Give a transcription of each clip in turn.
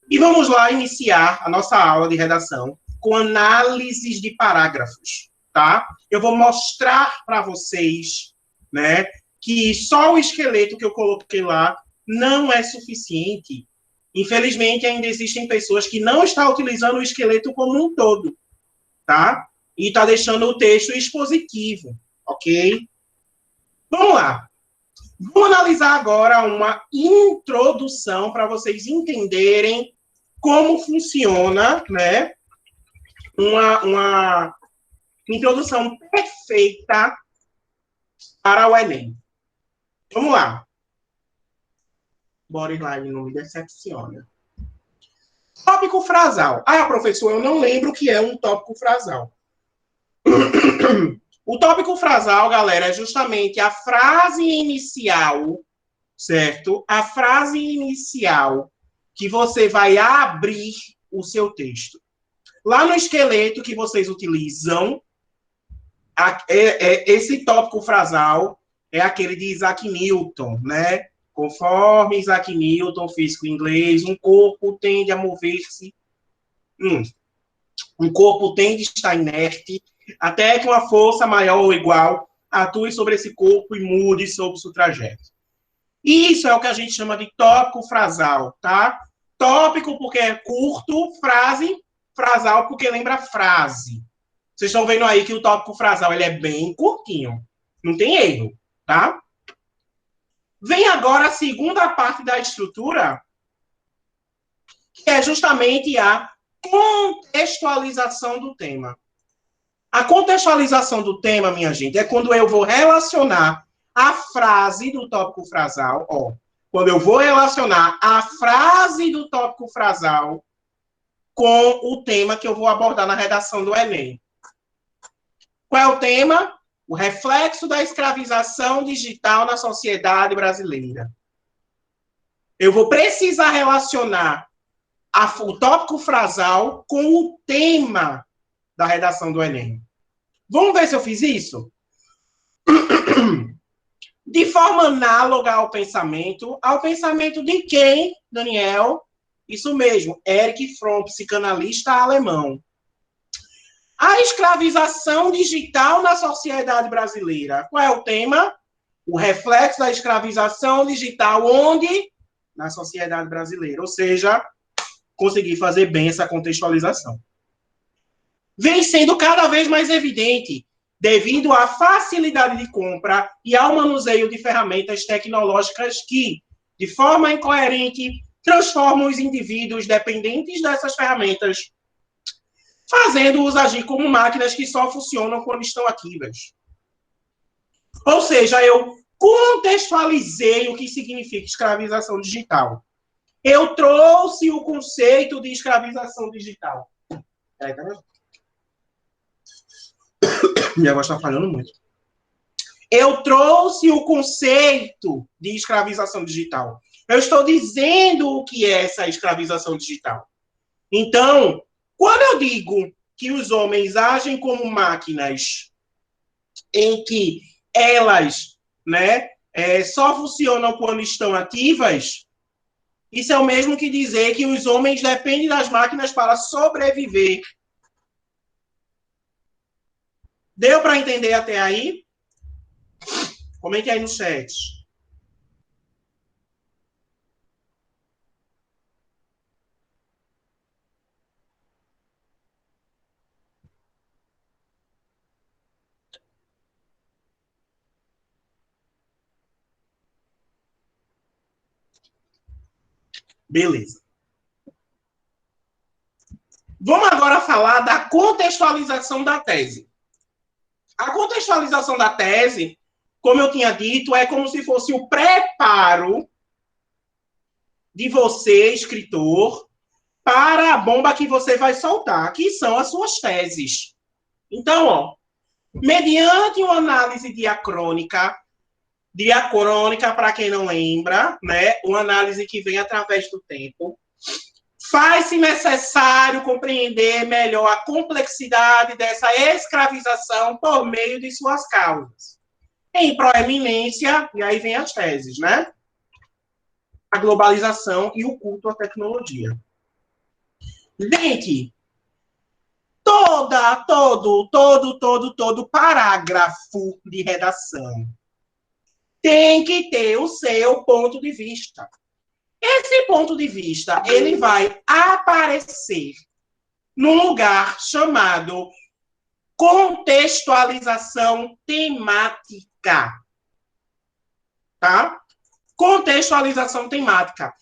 E vamos lá iniciar a nossa aula de redação com análises de parágrafos, tá? Eu vou mostrar para vocês, né, que só o esqueleto que eu coloquei lá não é suficiente. Infelizmente, ainda existem pessoas que não estão utilizando o esqueleto como um todo, tá? E está deixando o texto expositivo, ok? Vamos lá. Vamos analisar agora uma introdução para vocês entenderem como funciona, né? Uma introdução perfeita para o Enem. Vamos lá. Bodyline não me decepciona. Tópico frasal. Ah, professor, eu não lembro o que é um tópico frasal. O tópico frasal, galera, é justamente a frase inicial, certo? A frase inicial que você vai abrir o seu texto. Lá no esqueleto que vocês utilizam, esse tópico frasal é aquele de Isaac Newton, né? Conforme Isaac Newton, físico inglês, um corpo tende a mover-se, um corpo tende a estar inerte, até que uma força maior ou igual atue sobre esse corpo e mude sobre seu trajeto. Isso é o que a gente chama de tópico frasal, tá? Tópico porque é curto, frase, frasal porque lembra frase. Vocês estão vendo aí que o tópico frasal ele é bem curtinho. Não tem erro, tá? Vem agora a segunda parte da estrutura, que é justamente a contextualização do tema. A contextualização do tema, minha gente, é quando eu vou relacionar a frase do tópico frasal, ó. Quando eu vou relacionar a frase do tópico frasal com o tema que eu vou abordar na redação do Enem. Qual é o tema? O reflexo da escravização digital na sociedade brasileira. Eu vou precisar relacionar o tópico frasal com o tema da redação do Enem. Vamos ver se eu fiz isso? De forma análoga ao pensamento de quem, Daniel? Isso mesmo, Erich Fromm, psicanalista alemão. A escravização digital na sociedade brasileira. Qual é o tema? O reflexo da escravização digital onde? Na sociedade brasileira. Ou seja, consegui fazer bem essa contextualização. Vem sendo cada vez mais evidente devido à facilidade de compra e ao manuseio de ferramentas tecnológicas que, de forma incoerente, transformam os indivíduos dependentes dessas ferramentas, fazendo-os agir como máquinas que só funcionam quando estão ativas. Ou seja, eu contextualizei o que significa escravização digital. Eu trouxe o conceito de escravização digital. Peraí, tá vendo? Minha voz está falhando muito. Eu trouxe o conceito de escravização digital. Eu estou dizendo o que é essa escravização digital. Então, quando eu digo que os homens agem como máquinas em que elas, né, só funcionam quando estão ativas, isso é o mesmo que dizer que os homens dependem das máquinas para sobreviver. Deu para entender até aí? Comente aí no chat. Beleza. Vamos agora falar da contextualização da tese. A contextualização da tese, como eu tinha dito, é como se fosse o preparo de você, escritor, para a bomba que você vai soltar, que são as suas teses. Então, ó, mediante uma análise diacrônica, para quem não lembra, né, uma análise que vem através do tempo, faz-se necessário compreender melhor a complexidade dessa escravização por meio de suas causas. Em proeminência, e aí vem as teses, né? A globalização e o culto à tecnologia. Gente, todo parágrafo de redação tem que ter o seu ponto de vista. Esse ponto de vista, ele vai aparecer num lugar chamado contextualização temática. Tá? Contextualização temática.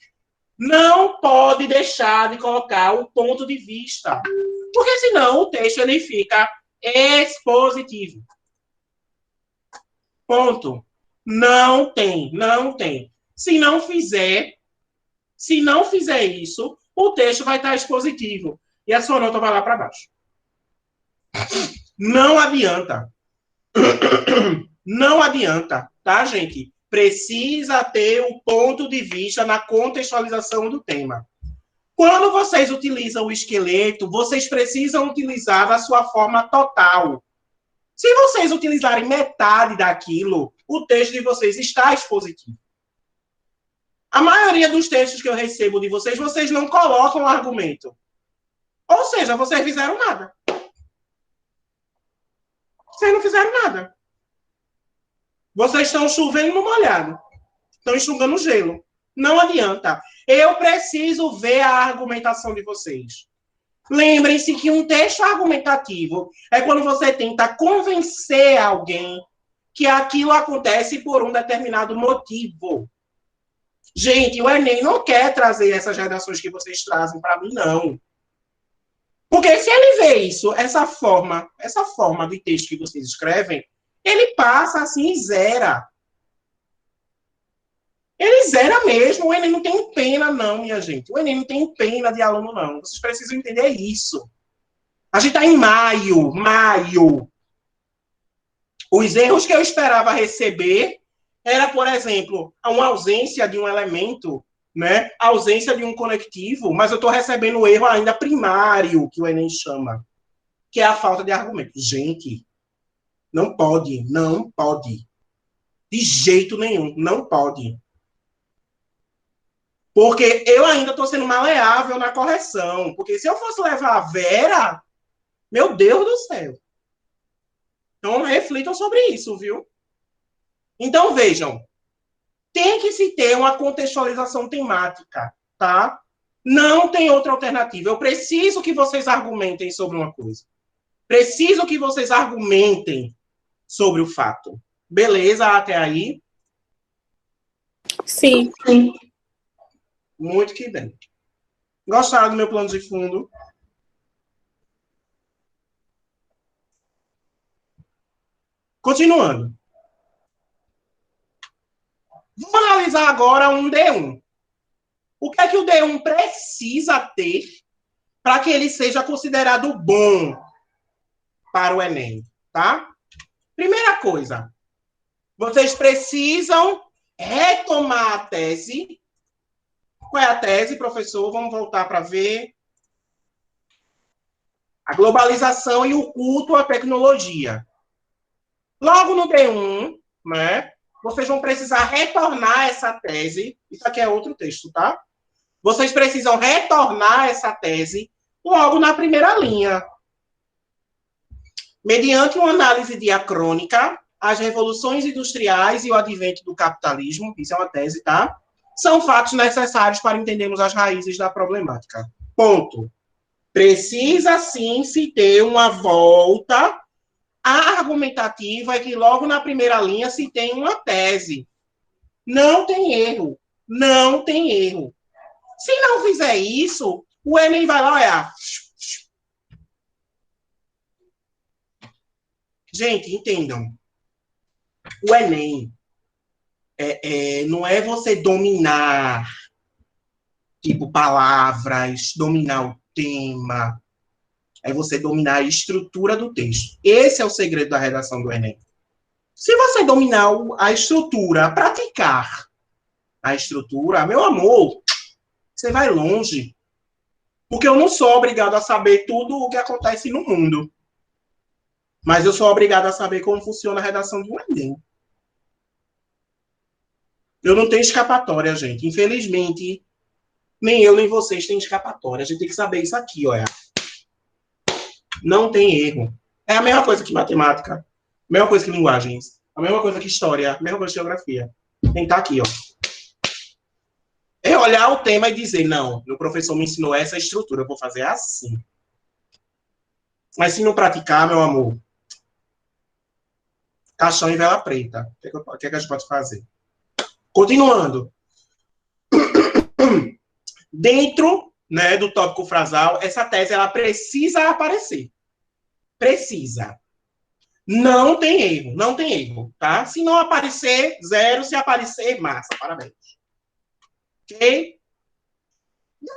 Não pode deixar de colocar o ponto de vista, porque senão o texto ele fica expositivo. Ponto. Não tem. Se não fizer isso, o texto vai estar expositivo e a sua nota vai lá para baixo. Não adianta. Não adianta, tá, gente? Precisa ter o ponto de vista na contextualização do tema. Quando vocês utilizam o esqueleto, vocês precisam utilizar da sua forma total. Se vocês utilizarem metade daquilo, o texto de vocês está expositivo. A maioria dos textos que eu recebo de vocês, vocês não colocam argumento. Ou seja, vocês fizeram nada. Vocês não fizeram nada. Vocês estão chovendo no molhado. Estão enxugando gelo. Não adianta. Eu preciso ver a argumentação de vocês. Lembrem-se que um texto argumentativo é quando você tenta convencer alguém que aquilo acontece por um determinado motivo. Gente, o Enem não quer trazer essas redações que vocês trazem para mim, não. Porque se ele vê isso, essa forma de texto que vocês escrevem, ele passa assim e zera. Ele zera mesmo. O Enem não tem pena, não, minha gente. O Enem não tem pena de aluno, não. Vocês precisam entender isso. A gente está em maio. Os erros que eu esperava receber era, por exemplo, uma ausência de um elemento, né? A ausência de um conectivo, mas eu estou recebendo o erro ainda primário, que o Enem chama, que é a falta de argumento. Gente, não pode. De jeito nenhum, não pode. Porque eu ainda estou sendo maleável na correção. Porque se eu fosse levar a Vera, meu Deus do céu. Então, reflitam sobre isso, viu? Então, vejam. Tem que se ter uma contextualização temática, tá? Não tem outra alternativa. Eu preciso que vocês argumentem sobre uma coisa. Preciso que vocês argumentem sobre o fato. Beleza até aí? Sim. Muito que bem. Gostaram do meu plano de fundo? Continuando. Vamos analisar agora um D1. O que é que o D1 precisa ter para que ele seja considerado bom para o Enem, tá? Primeira coisa, vocês precisam retomar a tese. Qual é a tese, professor? Vamos voltar para ver. A globalização e o culto à tecnologia. Logo no D1, né? Vocês vão precisar retornar essa tese. Isso aqui é outro texto, tá? Vocês precisam retornar essa tese logo na primeira linha. Mediante uma análise diacrônica, as revoluções industriais e o advento do capitalismo, isso é uma tese, tá? São fatos necessários para entendermos as raízes da problemática. Ponto. Precisa, sim, se ter uma volta argumentativa e que logo na primeira linha se tem uma tese. Não tem erro. Não tem erro. Se não fizer isso, o Enem vai lá olhar. Gente, entendam. O Enem não é você dominar, tipo, palavras, dominar o tema. É você dominar a estrutura do texto. Esse é o segredo da redação do Enem. Se você dominar a estrutura, praticar a estrutura, meu amor, você vai longe. Porque eu não sou obrigado a saber tudo o que acontece no mundo. Mas eu sou obrigado a saber como funciona a redação do Enem. Eu não tenho escapatória, gente. Infelizmente, Nem eu, nem vocês têm escapatória. A gente tem que saber isso aqui, olha. Não tem erro. É a mesma coisa que matemática, a mesma coisa que linguagens, a mesma coisa que história, a mesma coisa que geografia. Tem que estar aqui, ó. É olhar o tema e dizer, não, meu professor me ensinou essa estrutura, eu vou fazer assim. Mas se não praticar, meu amor, caixão e vela preta. O que é que a gente pode fazer? Continuando. Dentro, né, do tópico frasal, essa tese ela precisa aparecer. Precisa. Não tem erro, não tem erro, tá? Se não aparecer, zero. Se aparecer, massa, parabéns. Ok?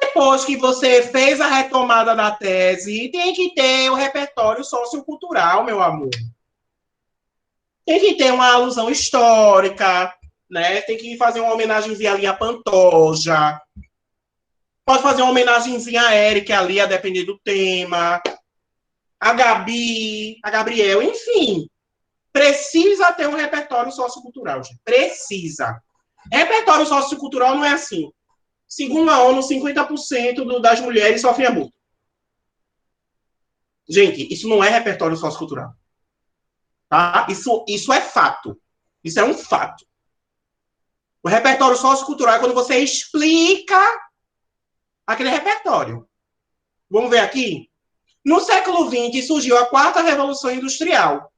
Depois que você fez a retomada da tese, tem que ter o repertório sociocultural, meu amor. Tem que ter uma alusão histórica, né? Tem que fazer uma homenagenzinha ali a Pantoja. Pode fazer uma homenagenzinha a Eric ali, a depender do tema. A Gabi, a Gabriel, enfim. Precisa ter um repertório sociocultural, gente. Precisa. Repertório sociocultural não é assim. Segundo a ONU, 50% das mulheres sofrem abuso. Gente, isso não é repertório sociocultural. Tá? Isso é fato. Isso é um fato. O repertório sociocultural é quando você explica aquele repertório. Vamos ver aqui? No século XX surgiu a quarta revolução industrial,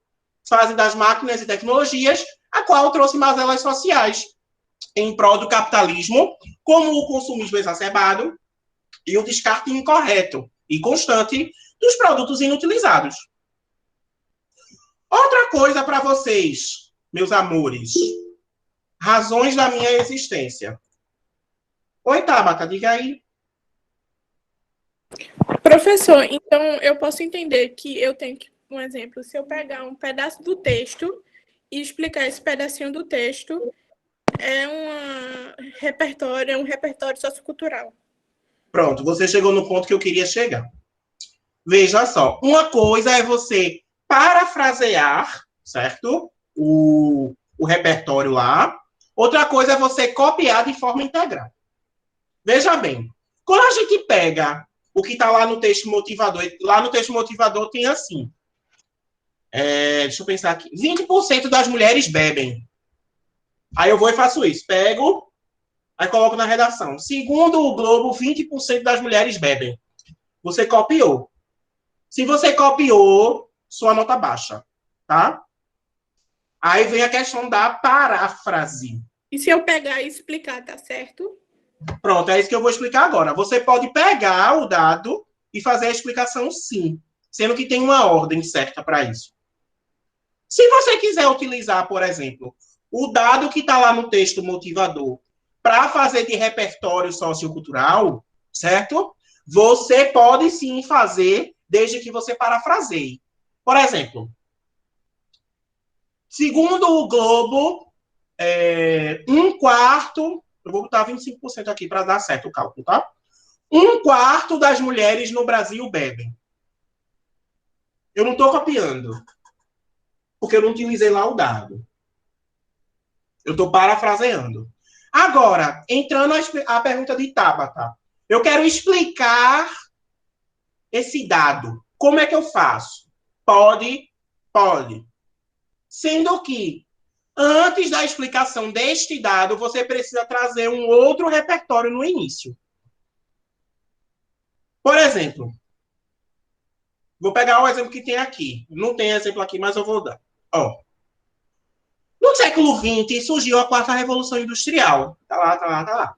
fase das máquinas e tecnologias, a qual trouxe mazelas sociais em prol do capitalismo, como o consumismo exacerbado e o descarte incorreto e constante dos produtos inutilizados. Outra coisa para vocês, meus amores. Razões da minha existência. Oi, Tabata, diga aí. Professor, então eu posso entender que eu tenho que, um exemplo, se eu pegar um pedaço do texto e explicar esse pedacinho do texto, é um repertório sociocultural. Pronto, você chegou no ponto que eu queria chegar. Veja só, uma coisa é você parafrasear, certo? O repertório lá. Outra coisa é você copiar de forma integral. Veja bem, quando a gente pega o que está lá no texto motivador, lá no texto motivador tem assim, deixa eu pensar aqui, 20% das mulheres bebem. Aí eu vou e faço isso, pego, aí coloco na redação. Segundo o Globo, 20% das mulheres bebem. Você copiou. Se você copiou, sua nota baixa, tá? Aí vem a questão da paráfrase. E se eu pegar e explicar, tá certo? Pronto, é isso que eu vou explicar agora. Você pode pegar o dado e fazer a explicação sim, sendo que tem uma ordem certa para isso. Se você quiser utilizar, por exemplo, o dado que está lá no texto motivador para fazer de repertório sociocultural, certo? Você pode sim fazer, desde que você parafraseie. Por exemplo, segundo o Globo, um quarto, eu vou botar 25% aqui para dar certo o cálculo, tá? Um quarto das mulheres no Brasil bebem. Eu não estou copiando, porque eu não utilizei lá o dado. Eu estou parafraseando. Agora, entrando a pergunta de Tabata, eu quero explicar esse dado. Como é que eu faço? Pode. Sendo que, antes da explicação deste dado, você precisa trazer um outro repertório no início. Por exemplo, vou pegar o exemplo que tem aqui. Não tem exemplo aqui, mas eu vou dar. Ó. No século XX surgiu a quarta revolução industrial. Tá lá.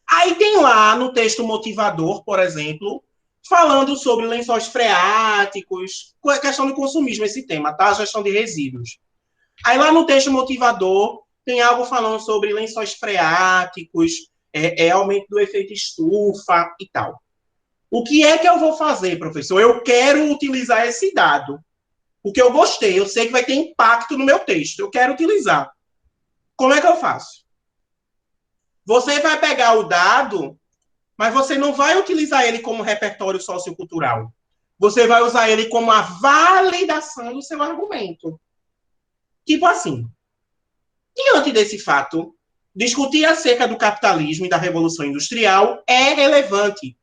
Aí tem lá no texto motivador, por exemplo, falando sobre lençóis freáticos, questão de consumismo, esse tema, tá? Gestão de resíduos. Aí lá no texto motivador tem algo falando sobre lençóis freáticos, aumento do efeito estufa e tal. O que é que eu vou fazer, professor? Eu quero utilizar esse dado. Porque eu gostei, eu sei que vai ter impacto no meu texto. Eu quero utilizar. Como é que eu faço? Você vai pegar o dado, mas você não vai utilizar ele como repertório sociocultural. Você vai usar ele como a validação do seu argumento. Tipo assim, diante desse fato, discutir acerca do capitalismo e da Revolução Industrial é relevante,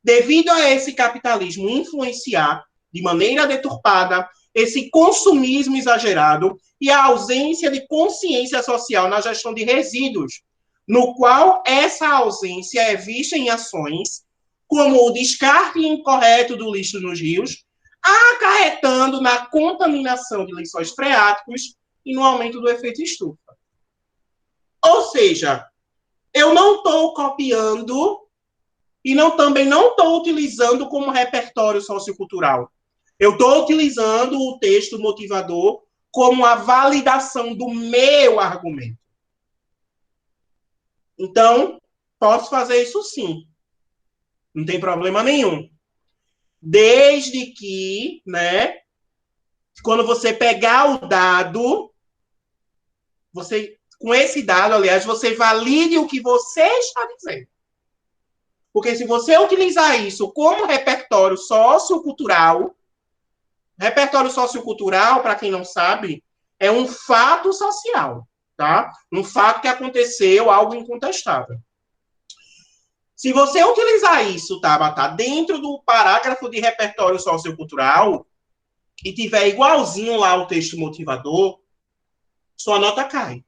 devido a esse capitalismo influenciar de maneira deturpada esse consumismo exagerado e a ausência de consciência social na gestão de resíduos, no qual essa ausência é vista em ações como o descarte incorreto do lixo nos rios, acarretando na contaminação de lençóis freáticos e no aumento do efeito estufa. Ou seja, eu não estou copiando e também não estou utilizando como repertório sociocultural. Eu estou utilizando o texto motivador como a validação do meu argumento. Então, posso fazer isso sim. Não tem problema nenhum. Desde que, né, quando você pegar o dado, com esse dado, aliás, você valide o que você está dizendo. Porque se você utilizar isso como repertório sociocultural, para quem não sabe, é um fato social, tá? Um fato que aconteceu, algo incontestável. Se você utilizar isso, tá, dentro do parágrafo de repertório sociocultural e tiver igualzinho lá o texto motivador, sua nota cai.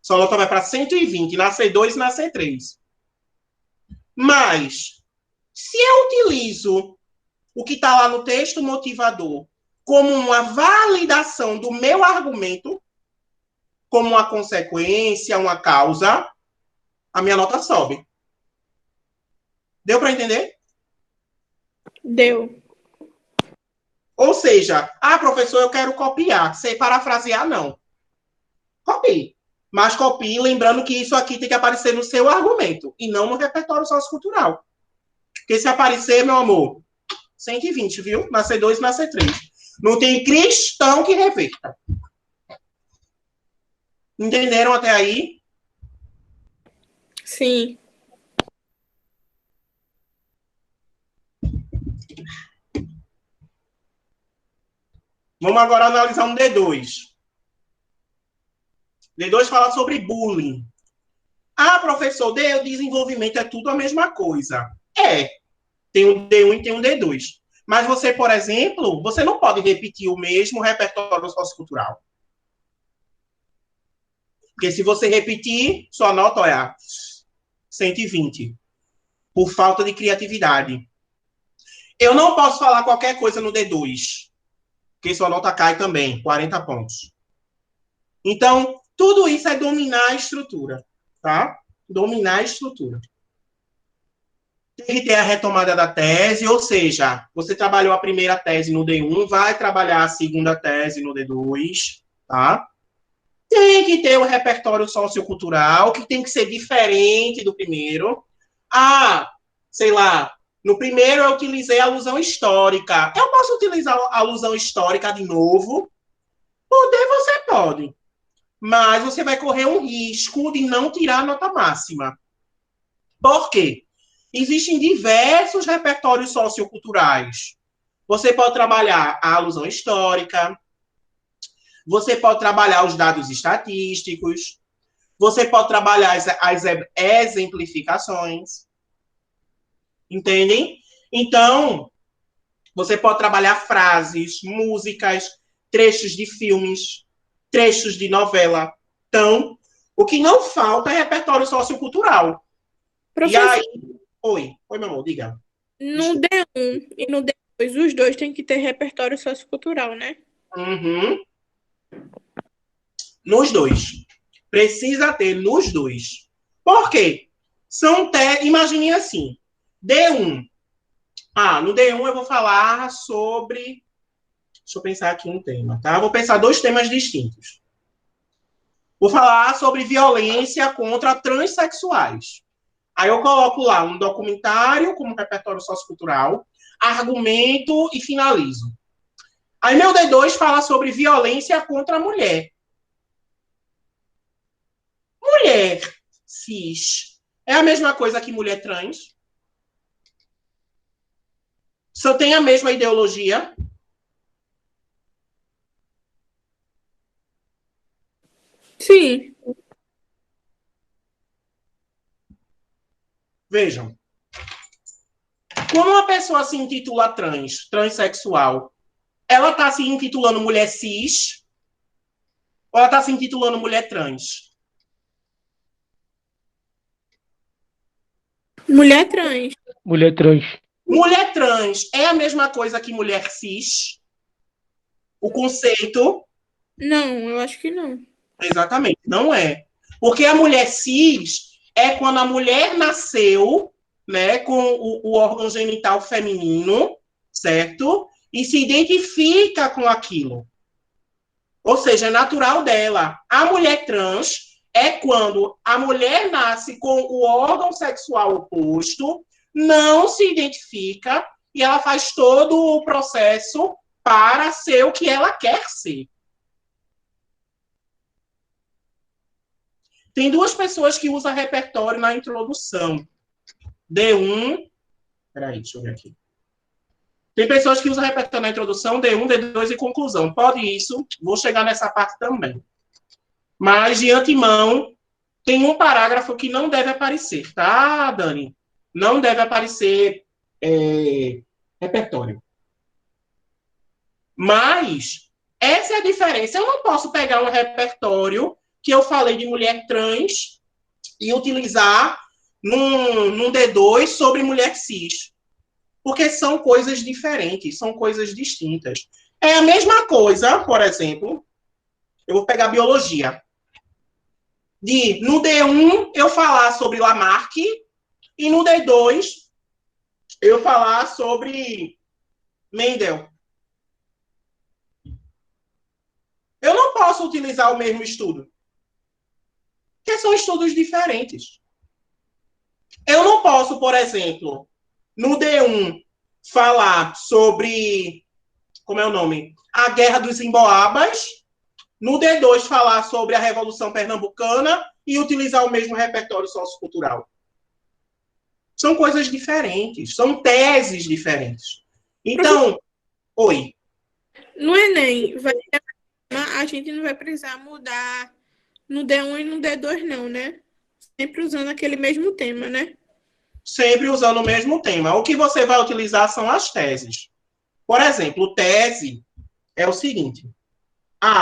Sua nota vai para 120, na C2 e na C3. Mas, se eu utilizo o que está lá no texto motivador como uma validação do meu argumento, como uma consequência, uma causa, a minha nota sobe. Deu para entender? Deu. Ou seja, professor, eu quero copiar. Sei parafrasear, não. Copie. Mas copie lembrando que isso aqui tem que aparecer no seu argumento e não no repertório sociocultural. Porque se aparecer, meu amor, 120, viu? Na C2 e na C3. Não tem cristão que reverta. Entenderam até aí? Sim. Vamos agora analisar um D2. D2 fala sobre bullying. Professor, o desenvolvimento é tudo a mesma coisa. Tem um D1 e tem um D2. Mas você, por exemplo, você não pode repetir o mesmo repertório sociocultural. Porque se você repetir, sua nota é 120. Por falta de criatividade. Eu não posso falar qualquer coisa no D2. Porque sua nota cai também, 40 pontos. Então, tudo isso é dominar a estrutura, tá? Dominar a estrutura. Tem que ter a retomada da tese, ou seja, você trabalhou a primeira tese no D1, vai trabalhar a segunda tese no D2, tá? Tem que ter o repertório sociocultural, que tem que ser diferente do primeiro. Sei lá, no primeiro eu utilizei a alusão histórica. Eu posso utilizar a alusão histórica de novo? Poder, você pode. Mas você vai correr um risco de não tirar a nota máxima. Por quê? Existem diversos repertórios socioculturais. Você pode trabalhar a alusão histórica, você pode trabalhar os dados estatísticos, você pode trabalhar as exemplificações. Entendem? Então, você pode trabalhar frases, músicas, trechos de filmes, trechos de novela. Então, o que não falta é repertório sociocultural. Professor, e aí... Oi, meu amor, diga. No D1 e no D2, os dois têm que ter repertório sociocultural, né? Uhum. Nos dois. Precisa ter nos dois. Por quê? Imagine assim. D1. No D1 eu vou falar sobre... Deixa eu pensar aqui um tema, tá? Eu vou pensar 2 temas distintos. Vou falar sobre violência contra transexuais. Aí eu coloco lá um documentário como repertório sociocultural, argumento e finalizo. Aí meu D2 fala sobre violência contra a mulher. Mulher cis é a mesma coisa que mulher trans? Só tem a mesma ideologia? Sim. Vejam. Quando uma pessoa se intitula transexual, ela está se intitulando mulher cis ou ela está se intitulando mulher trans? Mulher trans. Mulher trans. Mulher trans é a mesma coisa que mulher cis? O conceito? Não, eu acho que não. Exatamente, não é. Porque a mulher cis é quando a mulher nasceu, né, com o órgão genital feminino, certo? E se identifica com aquilo. Ou seja, é natural dela. A mulher trans é quando a mulher nasce com o órgão sexual oposto, não se identifica e ela faz todo o processo para ser o que ela quer ser. Tem duas pessoas que usam repertório na introdução. D1. Peraí, deixa eu ver aqui. Tem pessoas que usam repertório na introdução, D1, D2 e conclusão. Pode isso, vou chegar nessa parte também. Mas, de antemão, tem um parágrafo que não deve aparecer, tá, Dani? Não deve aparecer repertório. Mas, essa é a diferença. Eu não posso pegar um repertório que eu falei de mulher trans e utilizar num D2 sobre mulher cis. Porque são coisas diferentes, são coisas distintas. É a mesma coisa, por exemplo, eu vou pegar biologia. No D1 eu falar sobre Lamarck e no D2 eu falar sobre Mendel. Eu não posso utilizar o mesmo estudo. Porque são estudos diferentes. Eu não posso, por exemplo, no D1, falar sobre, como é o nome? A Guerra dos Emboabas. No D2, falar sobre a Revolução Pernambucana e utilizar o mesmo repertório sociocultural. São coisas diferentes, são teses diferentes. Então, oi. No Enem, a gente não vai precisar mudar no D1 e no D2, não, né? Sempre usando aquele mesmo tema, né? Sempre usando o mesmo tema. O que você vai utilizar são as teses. Por exemplo, tese é o seguinte.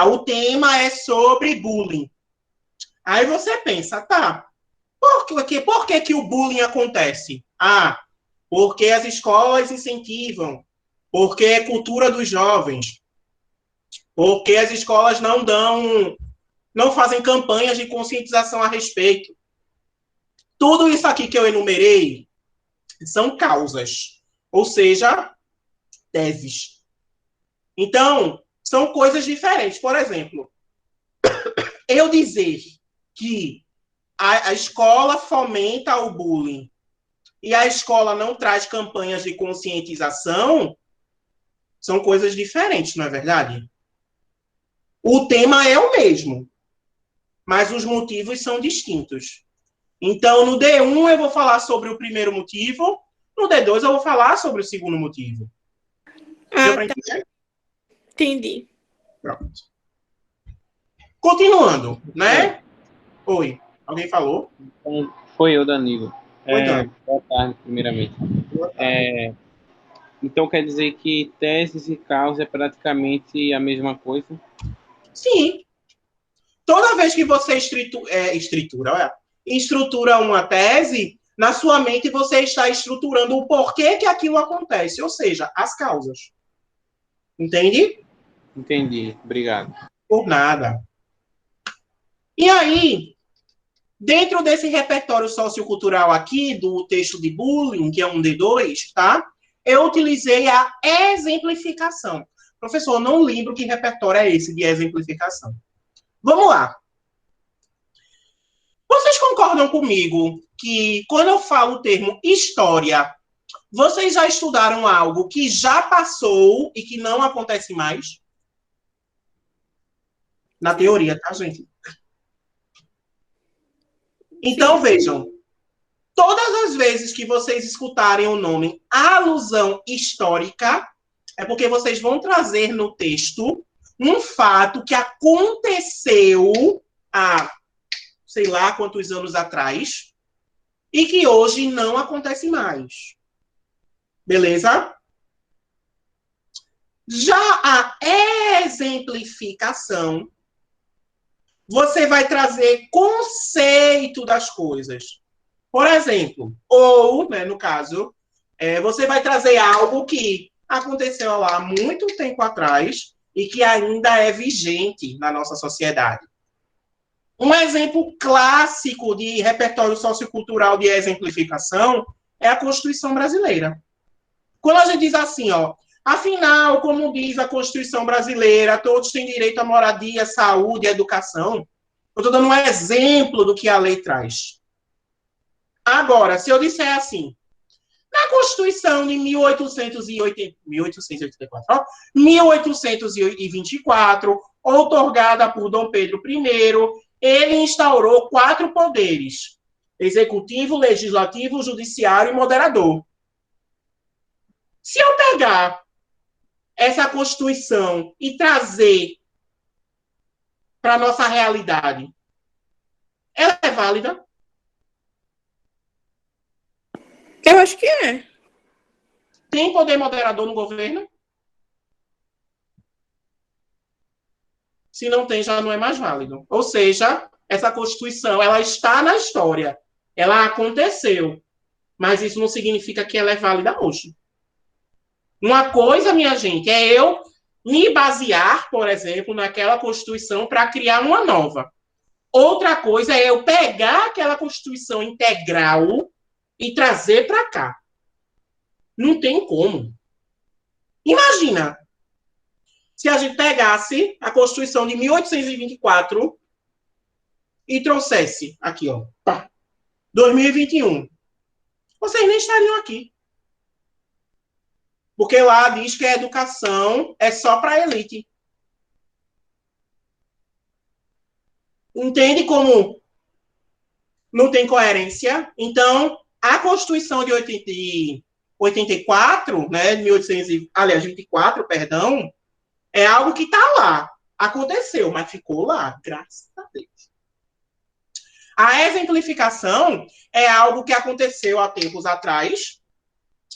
O tema é sobre bullying. Aí você pensa, tá, por que o bullying acontece? Porque as escolas incentivam, porque é cultura dos jovens, porque as escolas não fazem campanhas de conscientização a respeito. Tudo isso aqui que eu enumerei são causas, ou seja, teses. Então, são coisas diferentes. Por exemplo, eu dizer que a escola fomenta o bullying e a escola não traz campanhas de conscientização, são coisas diferentes, não é verdade? O tema é o mesmo, mas os motivos são distintos. Então, no D1 eu vou falar sobre o primeiro motivo, no D2 eu vou falar sobre o segundo motivo. Deu para entender? Entendi. Pronto. Continuando, né? Oi. Alguém falou? Foi eu, Danilo. Danilo. Boa tarde, primeiramente. Boa tarde. Então, quer dizer que teses e causa é praticamente a mesma coisa? Sim. Toda vez que você estrutura uma tese, na sua mente você está estruturando o porquê que aquilo acontece, ou seja, as causas. Entende? Entendi. Obrigado. Por nada. E aí, dentro desse repertório sociocultural aqui, do texto de bullying, que é um D2, tá? Eu utilizei a exemplificação. Professor, eu não lembro que repertório é esse de exemplificação. Vamos lá. Vocês concordam comigo que, quando eu falo o termo história, vocês já estudaram algo que já passou e que não acontece mais? Na teoria, tá, gente? Então, vejam. Todas as vezes que vocês escutarem o nome alusão histórica, é porque vocês vão trazer no texto um fato que aconteceu há, sei lá quantos anos atrás, e que hoje não acontece mais. Beleza? Já a exemplificação, você vai trazer conceito das coisas. Por exemplo, ou, né, no caso, você vai trazer algo que aconteceu lá há muito tempo atrás e que ainda é vigente na nossa sociedade. Um exemplo clássico de repertório sociocultural de exemplificação é a Constituição brasileira. Quando a gente diz assim, ó, afinal, como diz a Constituição brasileira, todos têm direito à moradia, saúde, educação. Eu estou dando um exemplo do que a lei traz. Agora, se eu disser assim, na Constituição de 1824, outorgada por Dom Pedro I, ele instaurou 4 poderes: executivo, legislativo, judiciário e moderador. Se eu pegar essa Constituição e trazer para a nossa realidade, ela é válida? Eu acho que é. Tem poder moderador no governo? Se não tem, já não é mais válido. Ou seja, essa Constituição, ela está na história. Ela aconteceu. Mas isso não significa que ela é válida hoje. Uma coisa, minha gente, é eu me basear, por exemplo, naquela Constituição para criar uma nova. Outra coisa é eu pegar aquela Constituição integral e trazer para cá. Não tem como. Imagina se a gente pegasse a Constituição de 1824 e trouxesse aqui, ó, 2021. Vocês nem estariam aqui. Porque lá diz que a educação é só para a elite. Entende como não tem coerência? Então, a Constituição de 84, né, de 24, perdão, é algo que está lá. Aconteceu, mas ficou lá, graças a Deus. A exemplificação é algo que aconteceu há tempos atrás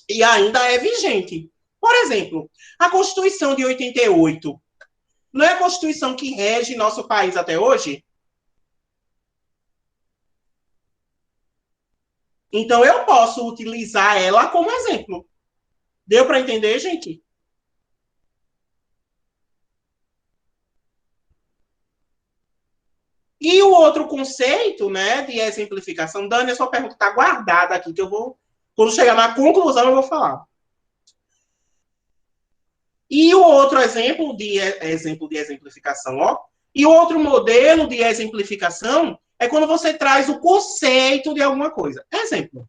e ainda é vigente. Por exemplo, a Constituição de 88 não é a Constituição que rege nosso país até hoje? Então, eu posso utilizar ela como exemplo. Deu para entender, gente? E o outro conceito, né, de exemplificação, Dani, a sua pergunta está guardada aqui, que eu vou, quando chegar na conclusão, eu vou falar. E o outro exemplo de exemplificação, ó. E o outro modelo de exemplificação é quando você traz o conceito de alguma coisa. Exemplo.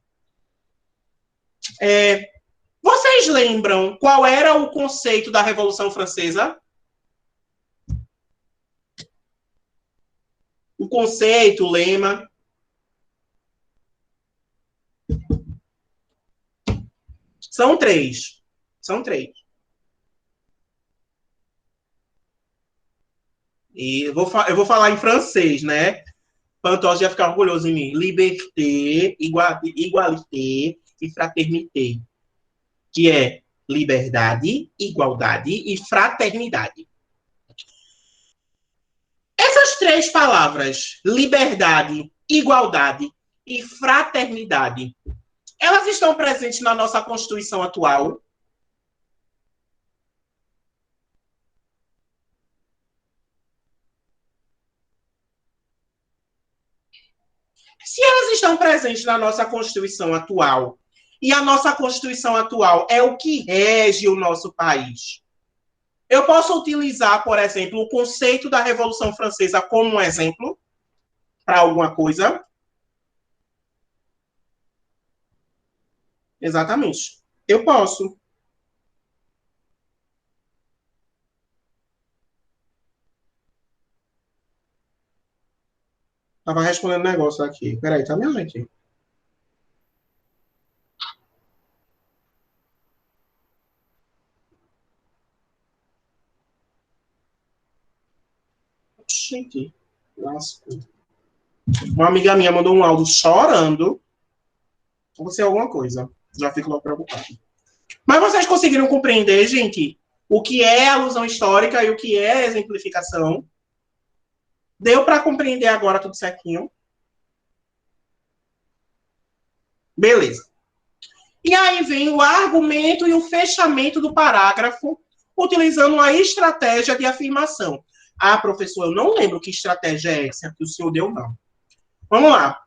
Vocês lembram qual era o conceito da Revolução Francesa? O conceito, o lema. São três. E eu vou falar em francês, né? Pantoja ia ficar orgulhoso em mim. Liberté, igualité e fraternité. Que é liberdade, igualdade e fraternidade. Essas 3 palavras, liberdade, igualdade e fraternidade, elas estão presentes na nossa Constituição atual? Se elas estão presentes na nossa Constituição atual, e a nossa Constituição atual é o que rege o nosso país, eu posso utilizar, por exemplo, o conceito da Revolução Francesa como um exemplo para alguma coisa? Exatamente. Eu posso. Tava respondendo um negócio aqui. Peraí, tá minha gente? Gente, lascou. Uma amiga minha mandou um áudio chorando Ou se é alguma coisa. Já fico logo preocupado. Mas vocês conseguiram compreender, gente, o que é alusão histórica e o que é exemplificação? Deu para compreender agora tudo certinho? Beleza. E aí vem o argumento e o fechamento do parágrafo, utilizando uma estratégia de afirmação. Ah, professor, eu não lembro que estratégia é essa que o senhor deu, não. Vamos lá.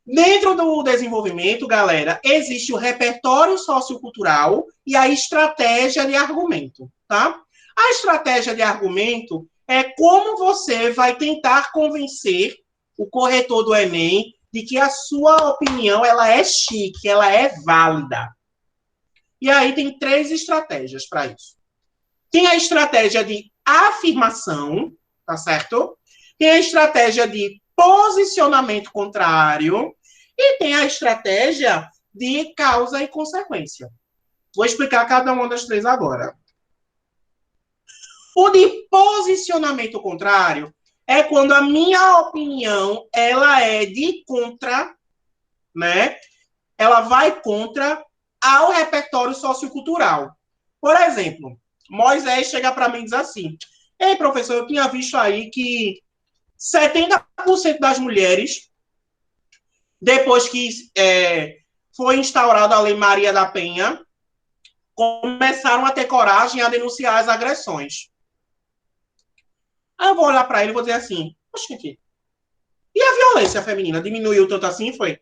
Dentro do desenvolvimento, galera, existe o repertório sociocultural e a estratégia de argumento, tá? A estratégia de argumento é como você vai tentar convencer o corretor do Enem de que a sua opinião ela é chique, ela é válida. E aí tem 3 estratégias para isso. Tem a estratégia de afirmação, tá certo? Tem a estratégia de posicionamento contrário e tem a estratégia de causa e consequência. Vou explicar cada uma das 3 agora. O de posicionamento contrário é quando a minha opinião ela é de contra, né? Ela vai contra ao repertório sociocultural. Por exemplo, Moisés chega para mim e diz assim: ei, professor, eu tinha visto aí que 70% das mulheres, depois que foi instaurada a Lei Maria da Penha, começaram a ter coragem a denunciar as agressões. Aí eu vou olhar para ele e vou dizer assim: poxa, e a violência feminina diminuiu tanto assim, foi?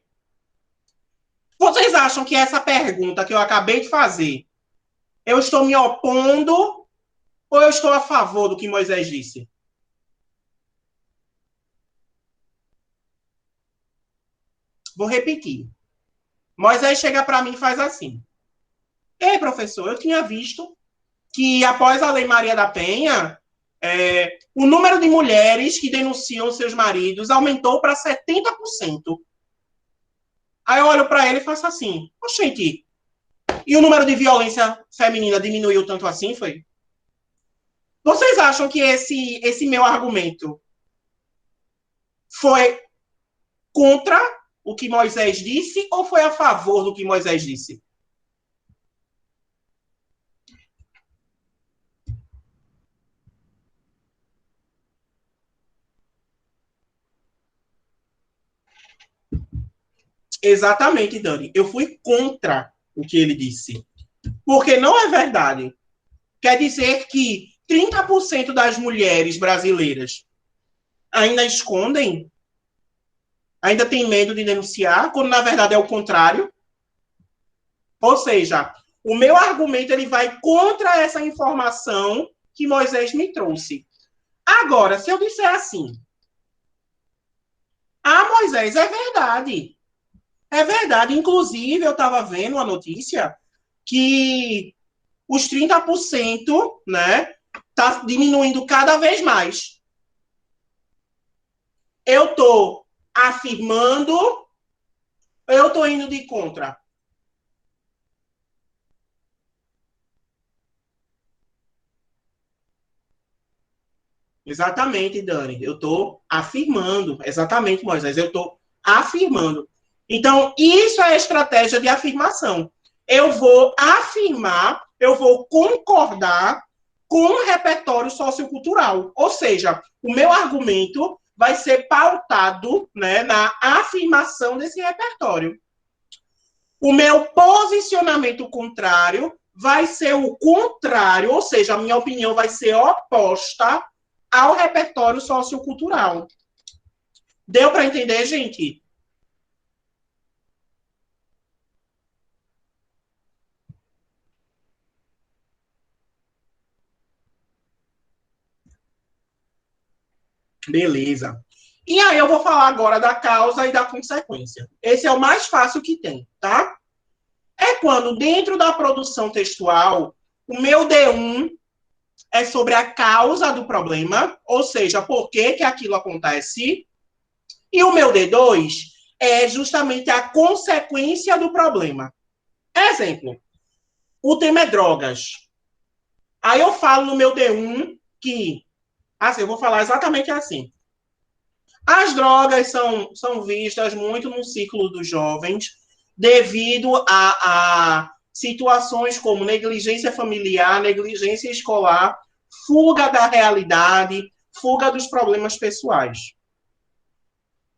Vocês acham que essa pergunta que eu acabei de fazer, eu estou me opondo ou eu estou a favor do que Moisés disse? Vou repetir. Moisés chega para mim e faz assim: ei, professor, eu tinha visto que após a Lei Maria da Penha, o número de mulheres que denunciam seus maridos aumentou para 70%. Aí eu olho para ele e faço assim: gente, e o número de violência feminina diminuiu tanto assim, foi? Vocês acham que esse meu argumento foi contra o que Moisés disse ou foi a favor do que Moisés disse? Exatamente, Dani. Eu fui contra o que ele disse. Porque não é verdade. Quer dizer que 30% das mulheres brasileiras ainda escondem, ainda têm medo de denunciar, quando na verdade é o contrário. Ou seja, o meu argumento ele vai contra essa informação que Moisés me trouxe. Agora, se eu disser assim: ah, Moisés, é verdade. É verdade. Inclusive, eu estava vendo uma notícia que os 30%, né, tá diminuindo cada vez mais. Eu estou afirmando, eu estou indo de contra. Exatamente, Dani. Eu estou afirmando. Exatamente, Moisés. Eu estou afirmando. Então, isso é a estratégia de afirmação. Eu vou afirmar, eu vou concordar com o repertório sociocultural. Ou seja, o meu argumento vai ser pautado, né, na afirmação desse repertório. O meu posicionamento contrário vai ser o contrário, ou seja, a minha opinião vai ser oposta ao repertório sociocultural. Deu para entender, gente? Beleza. E aí eu vou falar agora da causa e da consequência. Esse é o mais fácil que tem, tá? É quando dentro da produção textual, o meu D1 é sobre a causa do problema, ou seja, por que que aquilo acontece, e o meu D2 é justamente a consequência do problema. Exemplo, o tema é drogas. Aí eu falo no meu D1 que, assim, eu vou falar exatamente assim. As drogas são vistas muito no ciclo dos jovens, devido a situações como negligência familiar, negligência escolar, fuga da realidade, fuga dos problemas pessoais.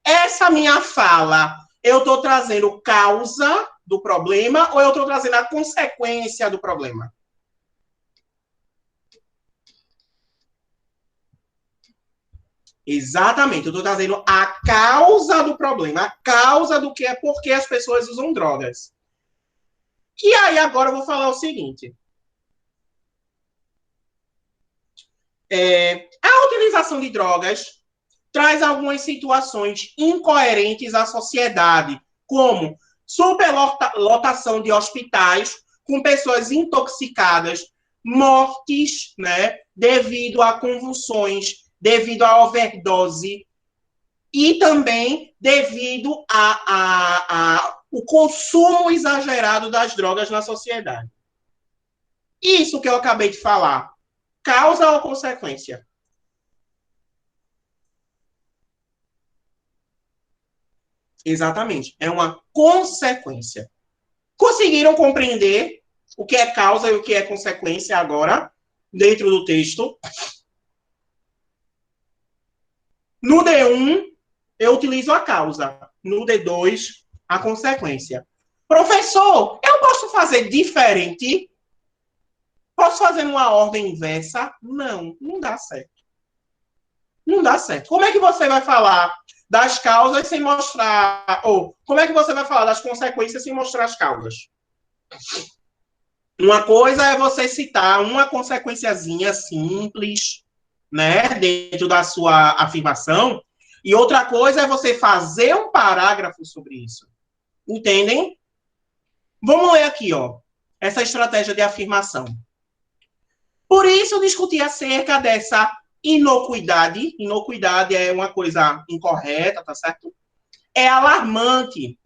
Essa minha fala, eu estou trazendo causa do problema ou eu estou trazendo a consequência do problema? Exatamente, eu estou trazendo a causa do problema, a causa do que é porque as pessoas usam drogas. E aí agora eu vou falar o seguinte. A utilização de drogas traz algumas situações incoerentes à sociedade, como superlotação de hospitais com pessoas intoxicadas, mortes, né, devido a convulsões, devido à overdose e também devido o consumo exagerado das drogas na sociedade. Isso que eu acabei de falar, causa ou consequência? Exatamente, é uma consequência. Conseguiram compreender o que é causa e o que é consequência agora, dentro do texto? No D1, eu utilizo a causa. No D2, a consequência. Professor, eu posso fazer diferente? Posso fazer numa ordem inversa? Não, não dá certo. Não dá certo. Como é que você vai falar das causas sem mostrar... Ou como é que você vai falar das consequências sem mostrar as causas? Uma coisa é você citar uma consequenciazinha simples, né, dentro da sua afirmação, e outra coisa é você fazer um parágrafo sobre isso. Entendem? Vamos ler aqui, ó, essa estratégia de afirmação. Por isso, discutir acerca dessa inocuidade. Inocuidade é uma coisa incorreta, tá certo? É alarmante,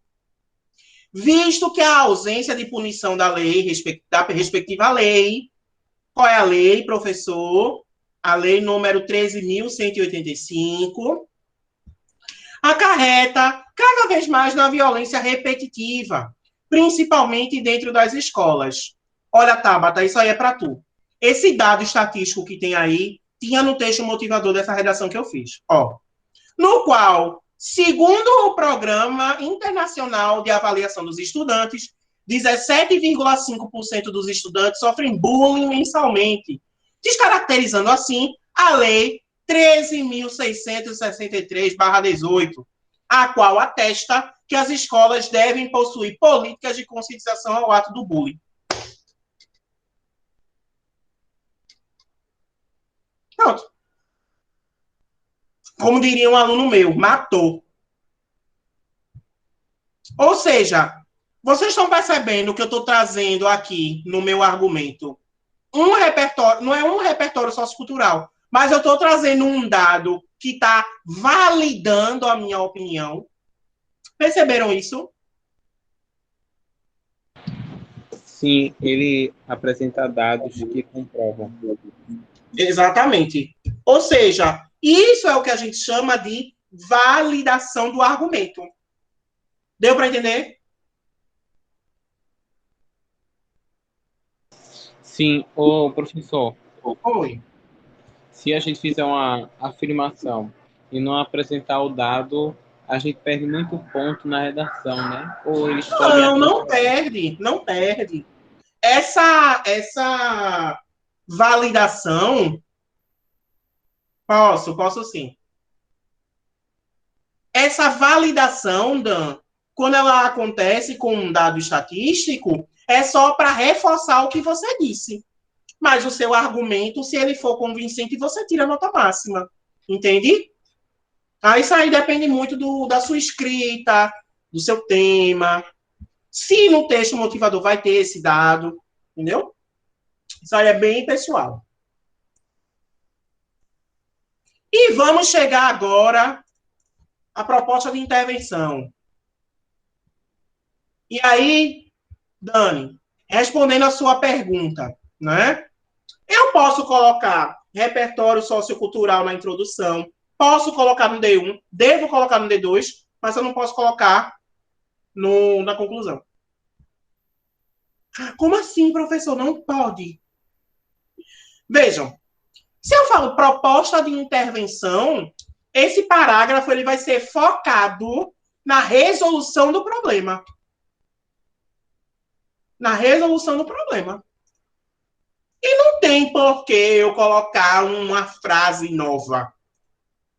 visto que a ausência de punição da lei, da respectiva lei. Qual é a lei, professor? A lei número 13.185 acarreta cada vez mais na violência repetitiva, principalmente dentro das escolas. Olha, Tabata, isso aí é para tu. Esse dado estatístico que tem aí, tinha no texto motivador dessa redação que eu fiz. Ó, no qual, segundo o Programa Internacional de Avaliação dos Estudantes, 17,5% dos estudantes sofrem bullying mensalmente, descaracterizando assim a Lei 13.663/18, a qual atesta que as escolas devem possuir políticas de conscientização ao ato do bullying. Pronto. Como diria um aluno meu, matou. Ou seja, vocês estão percebendo que eu estou trazendo aqui no meu argumento um repertório, não é um repertório sociocultural, mas eu estou trazendo um dado que está validando a minha opinião. Perceberam isso? Sim, ele apresenta dados que comprovam. Exatamente. Ou seja, isso é o que a gente chama de validação do argumento. Deu para entender? Sim, ô professor, Oi. se a gente fizer uma afirmação e não apresentar o dado, a gente perde muito ponto na redação, né? Ou eles podem... Não perde, não perde. Essa validação, posso sim. Essa validação, Dan, quando ela acontece com um dado estatístico, é só para reforçar o que você disse. Mas o seu argumento, se ele for convincente, você tira a nota máxima. Entende? Isso aí depende muito da sua escrita, do seu tema. Se no texto motivador vai ter esse dado, entendeu? Isso aí é bem pessoal. E vamos chegar agora à proposta de intervenção. E aí, Dani, respondendo a sua pergunta, né? Eu posso colocar repertório sociocultural na introdução, Posso colocar no D1, devo colocar no D2, mas eu não posso colocar na conclusão. Como assim, professor? Não pode. Vejam, se eu falo proposta de intervenção, esse parágrafo ele vai ser focado na resolução do problema. Na resolução do problema. E não tem por que eu colocar uma frase nova.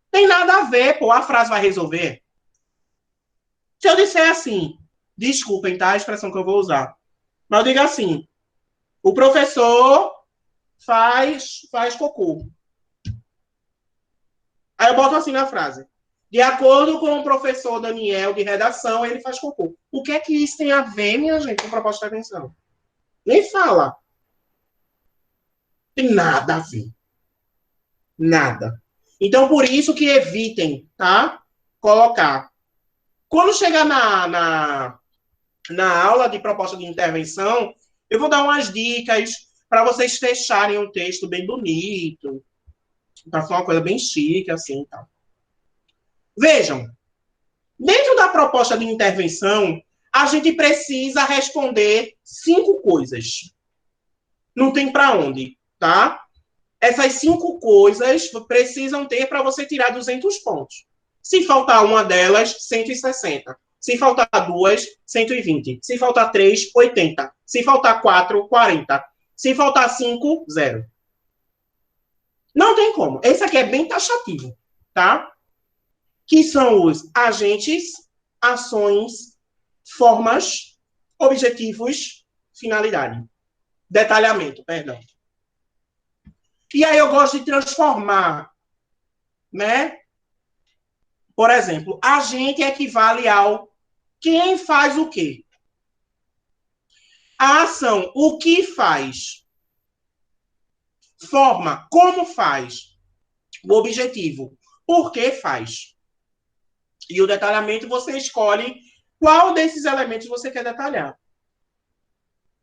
Tem nada a ver, pô, a frase vai resolver. Se eu disser assim, desculpem, tá? A expressão que eu vou usar. Mas eu digo assim, o professor faz cocô. Aí eu boto assim na frase. De acordo com o professor Daniel de redação, ele faz cocô. O que é que isso tem a ver, minha gente, com proposta de atenção? Nem fala. Tem nada a ver. Nada. Então, por isso que evitem, tá? Colocar. Quando chegar na aula de proposta de intervenção, eu vou dar umas dicas para vocês fecharem um texto bem bonito, para ser uma coisa bem chique, assim, tal. Vejam, dentro da proposta de intervenção, a gente precisa responder 5 coisas. Não tem para onde, tá? Essas 5 coisas precisam ter para você tirar 200 pontos. Se faltar uma delas, 160. Se faltar 2, 120. Se faltar 3, 80. Se faltar 4, 40. Se faltar 5, 0. Não tem como. Esse aqui é bem taxativo, tá? Que são os agentes, ações, formas, objetivos, finalidade. Detalhamento, perdão. E aí eu gosto de transformar, né? Por exemplo, agente equivale ao quem faz o quê? A ação, o que faz? Forma, como faz? O objetivo, por que faz? E o detalhamento, você escolhe qual desses elementos você quer detalhar.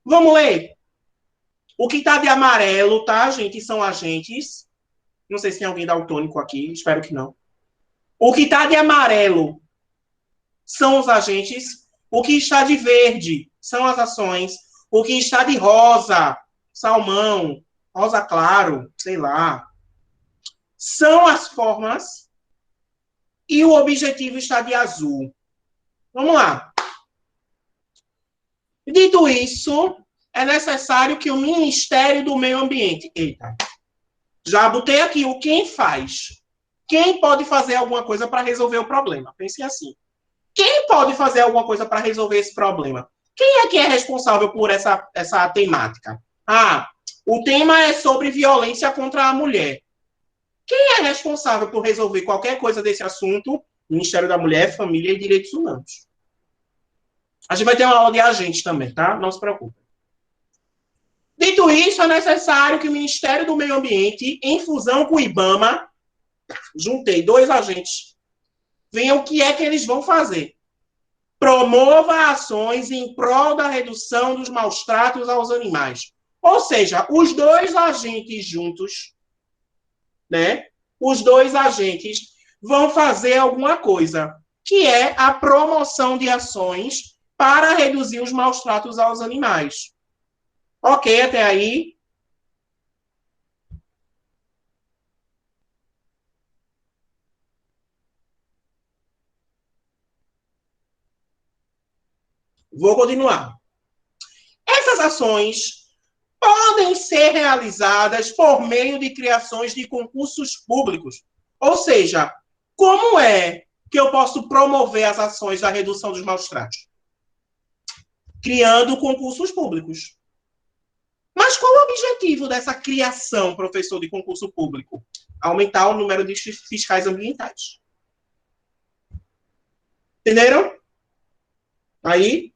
Vamos ler? O que está de amarelo, tá, gente? São agentes. Não sei se tem alguém daltônico aqui, espero que não. O que está de amarelo são os agentes. O que está de verde são as ações. O que está de rosa, salmão, rosa claro, sei lá, são as formas. E o objetivo está de azul. Vamos lá. Dito isso, é necessário que o Ministério do Meio Ambiente... Eita. Já botei aqui o quem faz. Quem pode fazer alguma coisa para resolver o problema? Pense assim. Quem pode fazer alguma coisa para resolver esse problema? Quem é que é responsável por essa temática? Ah, o tema é sobre violência contra a mulher. Quem é responsável por resolver qualquer coisa desse assunto? Ministério da Mulher, Família e Direitos Humanos. A gente vai ter uma aula de agentes também, tá? Não se preocupe. Dito isso, é necessário que o Ministério do Meio Ambiente, em fusão com o IBAMA, juntei 2 agentes, venham o que é que eles vão fazer. Promova ações em prol da redução dos maus-tratos aos animais. Ou seja, os 2 agentes juntos, né? Os 2 agentes vão fazer alguma coisa, que é a promoção de ações para reduzir os maus-tratos aos animais. Ok, até aí. Vou continuar. Essas ações podem ser realizadas por meio de criações de concursos públicos. Ou seja, como é que eu posso promover as ações da redução dos maus-tratos? Criando concursos públicos. Mas qual o objetivo dessa criação, professor, de concurso público? Aumentar o número de fiscais ambientais. Entenderam? Aí.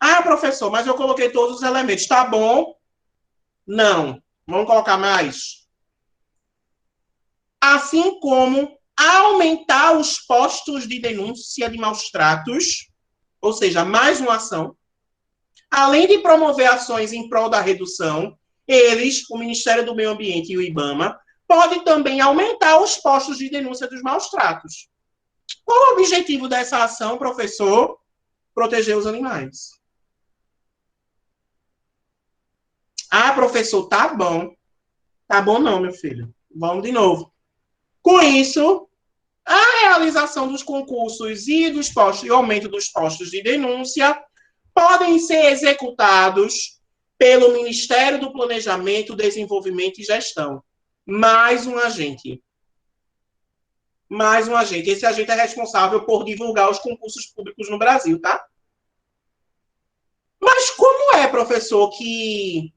Ah, professor, mas eu coloquei todos os elementos. Tá bom? Não. Vamos colocar mais? Assim como aumentar os postos de denúncia de maus-tratos, ou seja, mais uma ação, além de promover ações em prol da redução, eles, o Ministério do Meio Ambiente e o IBAMA, podem também aumentar os postos de denúncia dos maus-tratos. Qual o objetivo dessa ação, professor? Proteger os animais. Ah, professor, tá bom. Tá bom não, meu filho. Vamos de novo. Com isso, a realização dos concursos e dos postos, e o aumento dos postos de denúncia podem ser executados pelo Ministério do Planejamento, Desenvolvimento e Gestão. Mais um agente. Mais um agente. Esse agente é responsável por divulgar os concursos públicos no Brasil, tá? Mas como é, professor, que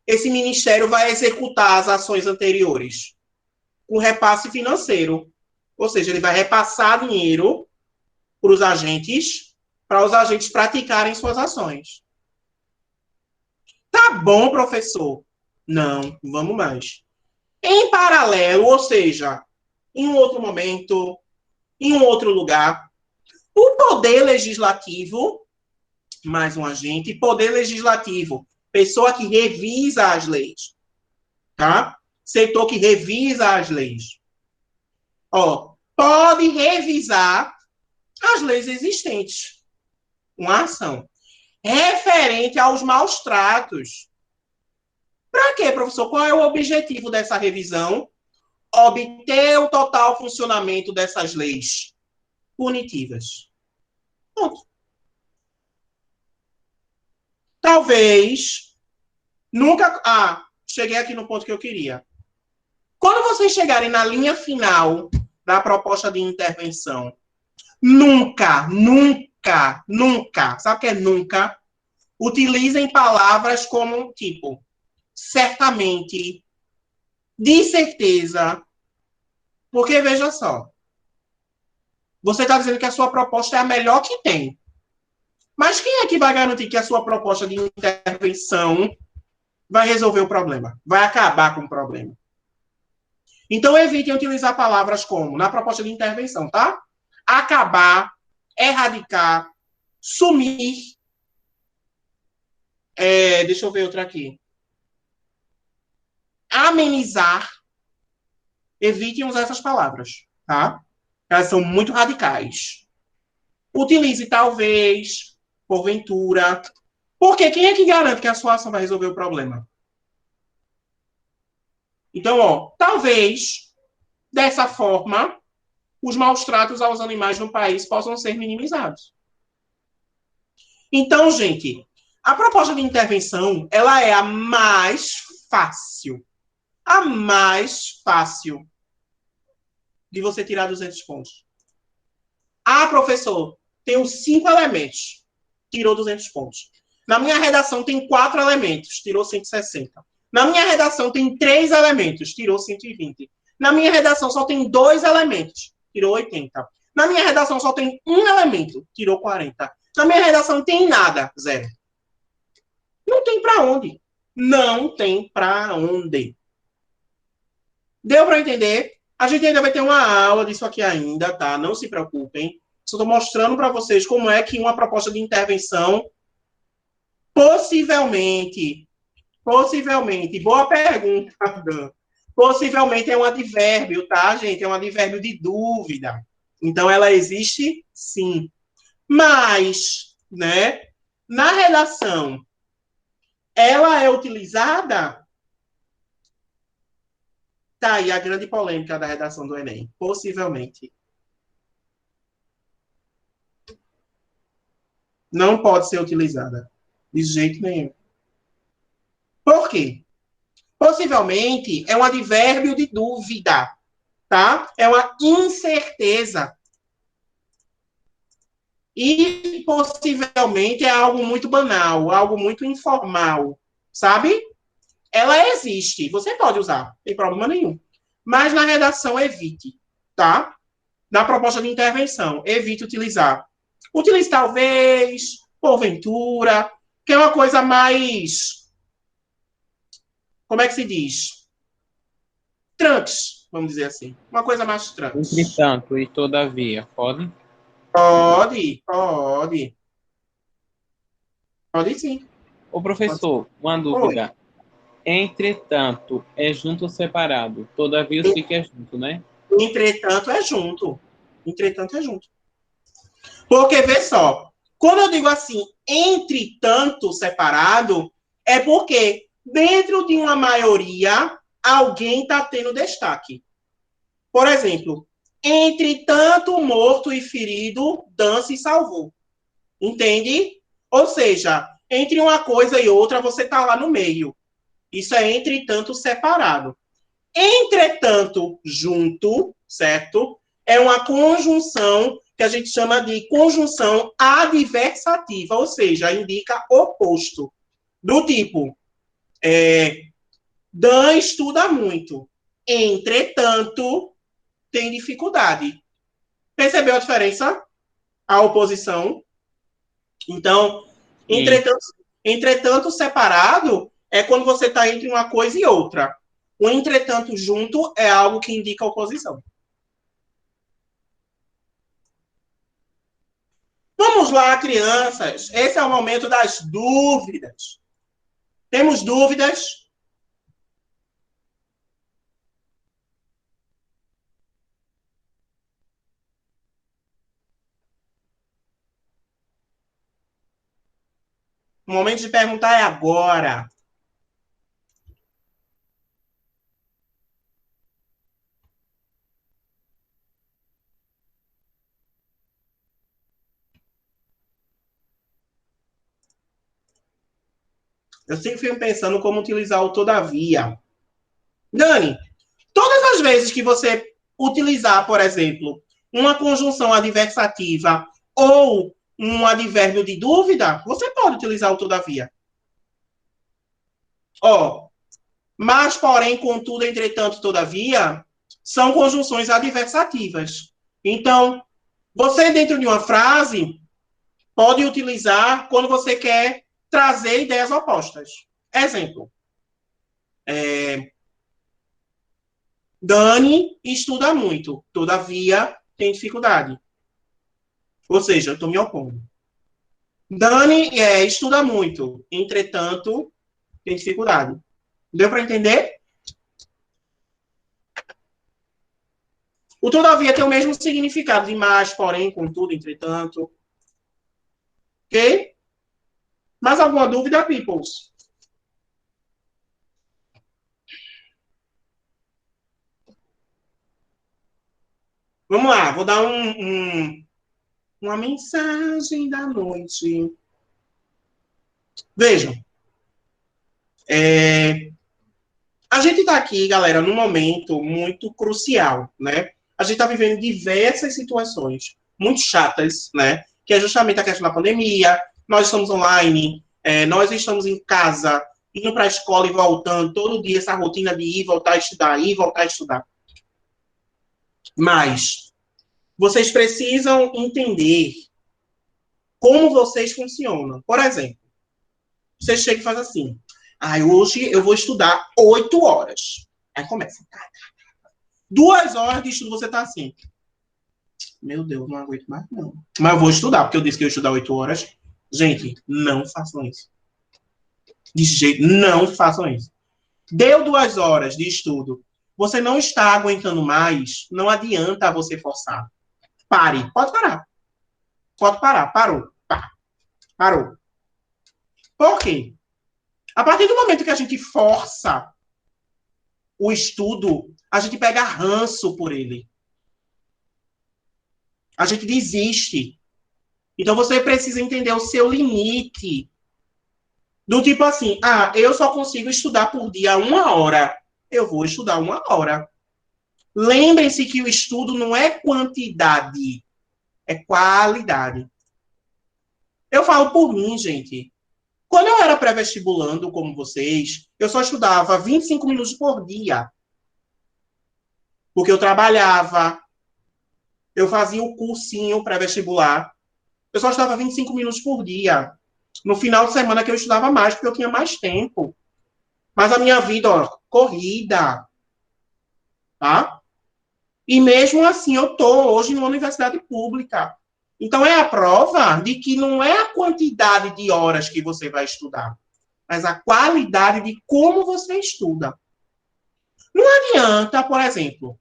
esse ministério vai executar as ações anteriores? Com repasse financeiro. Ou seja, ele vai repassar dinheiro para os agentes praticarem suas ações. Tá bom, professor. Não, vamos mais. Em paralelo, ou seja, em um outro momento, em um outro lugar, o poder legislativo, mais um agente, poder legislativo, pessoa que revisa as leis, tá? Setor que revisa as leis. Ó, pode revisar as leis existentes. Uma ação referente aos maus tratos. Para quê, professor? Qual é o objetivo dessa revisão? Obter o total funcionamento dessas leis punitivas. Ponto. Talvez nunca... cheguei aqui no ponto que eu queria. Quando vocês chegarem na linha final da proposta de intervenção, nunca, sabe o que é nunca? Utilizem palavras como, tipo, certamente, de certeza, porque, veja só, você está dizendo que a sua proposta é a melhor que tem. Mas quem é que vai garantir que a sua proposta de intervenção vai resolver o problema? Vai acabar com o problema? Então, evitem utilizar palavras como, na proposta de intervenção, tá? Acabar, erradicar, sumir. Deixa eu ver outra aqui. Amenizar. Evitem usar essas palavras, tá? Elas são muito radicais. Utilize talvez, porventura. Porque quem é que garante que a sua ação vai resolver o problema? Então, ó, talvez, dessa forma, os maus tratos aos animais no país possam ser minimizados. Então, gente, a proposta de intervenção, ela é a mais fácil. A mais fácil de você tirar 200 pontos. Ah, professor, tenho 5 elementos. Tirou 200 pontos. Na minha redação tem 4 elementos. Tirou 160. Na minha redação tem 3 elementos. Tirou 120. Na minha redação só tem 2 elementos. Tirou 80. Na minha redação só tem 1 elemento. Tirou 40. Na minha redação não tem nada. 0. Não tem pra onde. Não tem pra onde. Deu pra entender? A gente ainda vai ter uma aula disso aqui ainda, tá? Não se preocupem. Só estou mostrando para vocês como é que uma proposta de intervenção possivelmente, boa pergunta, Dan. Possivelmente é um advérbio, tá, gente? É um advérbio de dúvida. Então, ela existe, sim. Mas, né, na redação, ela é utilizada... Tá aí a grande polêmica da redação do Enem. Possivelmente. Não pode ser utilizada. De jeito nenhum. Por quê? Possivelmente é um advérbio de dúvida, tá? É uma incerteza. E possivelmente é algo muito banal, algo muito informal, sabe? Ela existe, você pode usar, não tem problema nenhum. Mas na redação evite, tá? Na proposta de intervenção, evite utilizar. Utilize talvez, porventura, que é uma coisa mais... Como é que se diz? Trunks, vamos dizer assim. Uma coisa mais trunks. Entretanto e todavia, pode? Pode. Pode sim. Ô, professor, uma dúvida. Entretanto, é junto ou separado? Todavia, eu sei que é junto, né? Entretanto, é junto. Entretanto, é junto. Porque, vê só, quando eu digo assim, entretanto separado, é porque dentro de uma maioria, alguém está tendo destaque. Por exemplo, entretanto, morto e ferido, dança e salvou. Entende? Ou seja, entre uma coisa e outra, você está lá no meio. Isso é entretanto separado. Entretanto, junto, certo? É uma conjunção que a gente chama de conjunção adversativa, ou seja, indica oposto. Do tipo, Dan estuda muito, entretanto, tem dificuldade. Percebeu a diferença? A oposição? Então, entretanto separado é quando você está entre uma coisa e outra. O entretanto junto é algo que indica oposição. Vamos lá, crianças. Esse é o momento das dúvidas. Temos dúvidas? O momento de perguntar é agora. Eu sempre fico pensando como utilizar o todavia. Dani, todas as vezes que você utilizar, por exemplo, uma conjunção adversativa ou um advérbio de dúvida, você pode utilizar o todavia. Ó, mas, porém, contudo, entretanto, todavia, são conjunções adversativas. Então, você, dentro de uma frase, pode utilizar quando você quer trazer ideias opostas. Exemplo. Dani estuda muito, todavia tem dificuldade. Ou seja, eu estou me opondo. Dani estuda muito, entretanto, tem dificuldade. Deu para entender? O todavia tem o mesmo significado de mais, porém, contudo, entretanto. Ok? Mais alguma dúvida, peoples? Vamos lá, vou dar uma mensagem da noite. Vejam. A gente está aqui, galera, num momento muito crucial, né? A gente está vivendo diversas situações muito chatas, né? Que é justamente a questão da pandemia, nós estamos online, nós estamos em casa, indo para a escola e voltando, todo dia essa rotina de ir, voltar a estudar, ir, voltar a estudar. Mas vocês precisam entender como vocês funcionam. Por exemplo, você chega e faz assim, hoje eu vou estudar 8 horas. Aí começa. 2 horas de estudo você tá assim. Meu Deus, não aguento mais, não. Mas eu vou estudar, porque eu disse que eu ia estudar 8 horas. Gente, não façam isso. De jeito, não façam isso. Deu 2 horas de estudo. Você não está aguentando mais, não adianta você forçar. Pare. Pode parar. Pode parar. Parou. Parou. Por quê? A partir do momento que a gente força o estudo, a gente pega ranço por ele. A gente desiste. Então você precisa entender o seu limite. Do tipo assim, eu só consigo estudar por dia 1 hora. Eu vou estudar 1 hora. Lembrem-se que o estudo não é quantidade, é qualidade. Eu falo por mim, gente. Quando eu era pré-vestibulando, como vocês, eu só estudava 25 minutos por dia. Porque eu trabalhava, eu fazia o cursinho pré-vestibular. Eu só estudava 25 minutos por dia. No final de semana que eu estudava mais, porque eu tinha mais tempo. Mas a minha vida, corrida. Tá? E mesmo assim, eu estou hoje numa universidade pública. Então, é a prova de que não é a quantidade de horas que você vai estudar, mas a qualidade de como você estuda. Não adianta, por exemplo,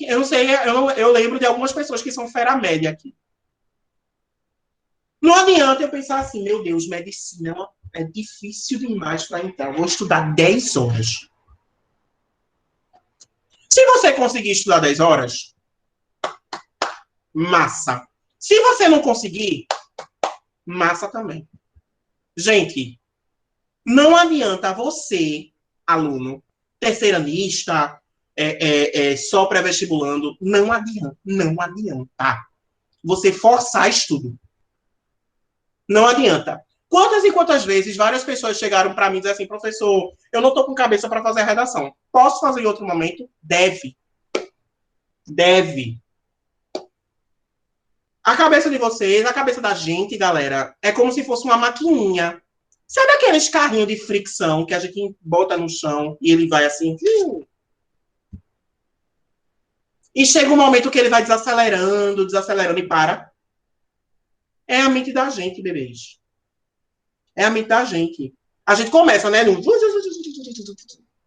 eu não sei, eu lembro de algumas pessoas que são fera média aqui. Não adianta eu pensar assim, meu Deus, medicina é difícil demais para entrar. Eu vou estudar 10 horas. Se você conseguir estudar 10 horas, massa. Se você não conseguir, massa também. Gente, não adianta você, aluno, terceiranista, só pré-vestibulando, não adianta. Você forçar estudo. Não adianta. Quantas e quantas vezes várias pessoas chegaram para mim e disseram assim, professor, eu não estou com cabeça para fazer a redação. Posso fazer em outro momento? Deve. Deve. A cabeça de vocês, a cabeça da gente, galera, é como se fosse uma maquininha. Sabe aqueles carrinhos de fricção que a gente bota no chão e ele vai assim... E chega um momento que ele vai desacelerando e para. É a mente da gente, bebês. É a mente da gente. A gente começa, né?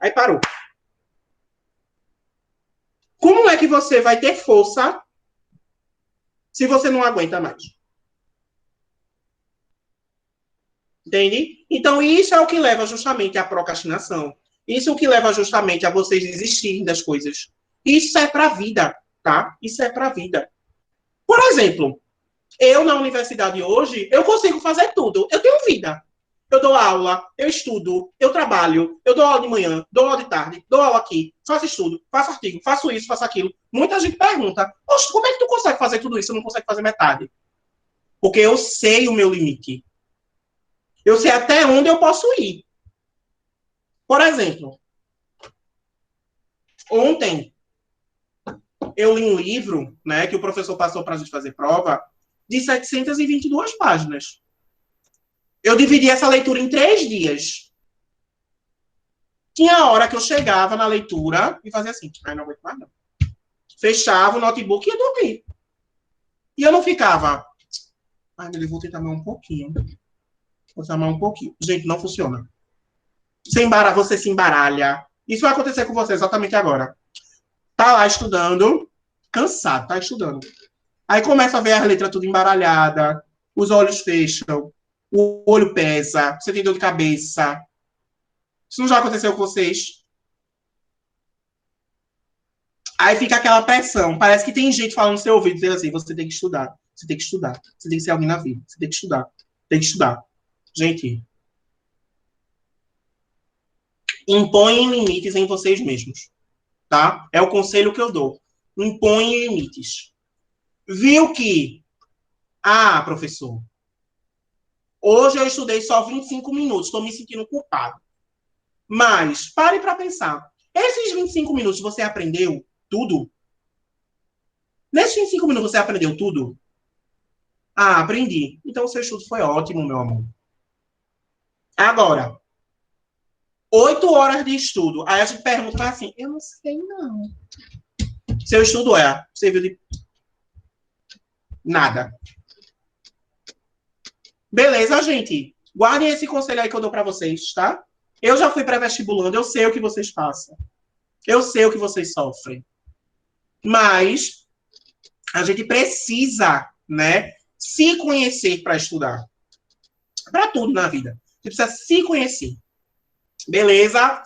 Aí parou. Como é que você vai ter força se você não aguenta mais? Entende? Então, isso é o que leva justamente à procrastinação. Isso é o que leva justamente a vocês desistirem das coisas. Isso é pra vida, tá? Isso é pra vida. Por exemplo, eu na universidade hoje, eu consigo fazer tudo. Eu tenho vida. Eu dou aula, eu estudo, eu trabalho, eu dou aula de manhã, dou aula de tarde, dou aula aqui, faço estudo, faço artigo, faço isso, faço aquilo. Muita gente pergunta, poxa, como é que tu consegue fazer tudo isso? Eu não consegue fazer metade. Porque eu sei o meu limite. Eu sei até onde eu posso ir. Por exemplo, ontem eu li um livro, né, que o professor passou para a gente fazer prova, de 722 páginas. Eu dividi essa leitura em 3 dias. Tinha hora que eu chegava na leitura e fazia assim, não aguento mais não. Fechava o notebook e ia dormir. E eu não ficava, vou tentar mais um pouquinho. Vou tentar mais um pouquinho. Gente, não funciona. Você se embaralha. Isso vai acontecer com você exatamente agora. Tá lá estudando, cansado, tá estudando. Aí começa a ver as letras tudo embaralhada, os olhos fecham, o olho pesa, você tem dor de cabeça. Isso não já aconteceu com vocês? Aí fica aquela pressão. Parece que tem gente falando no seu ouvido, dizendo assim, você tem que estudar, você tem que estudar, você tem que ser alguém na vida, você tem que estudar, tem que estudar. Gente, impõem limites em vocês mesmos, tá? É o conselho que eu dou. Impõem limites. Viu que, professor, hoje eu estudei só 25 minutos, estou me sentindo culpado. Mas, pare para pensar. Esses 25 minutos você aprendeu tudo? Nesses 25 minutos você aprendeu tudo? Aprendi. Então o seu estudo foi ótimo, meu amor. Agora, 8 horas de estudo. Aí a gente pergunta assim, eu não sei não. Seu estudo serviu de nada. Beleza, gente? Guardem esse conselho aí que eu dou para vocês, tá? Eu já fui pré-vestibulando, eu sei o que vocês passam. Eu sei o que vocês sofrem. Mas a gente precisa, né, se conhecer para estudar. Para tudo na vida. Você precisa se conhecer. Beleza?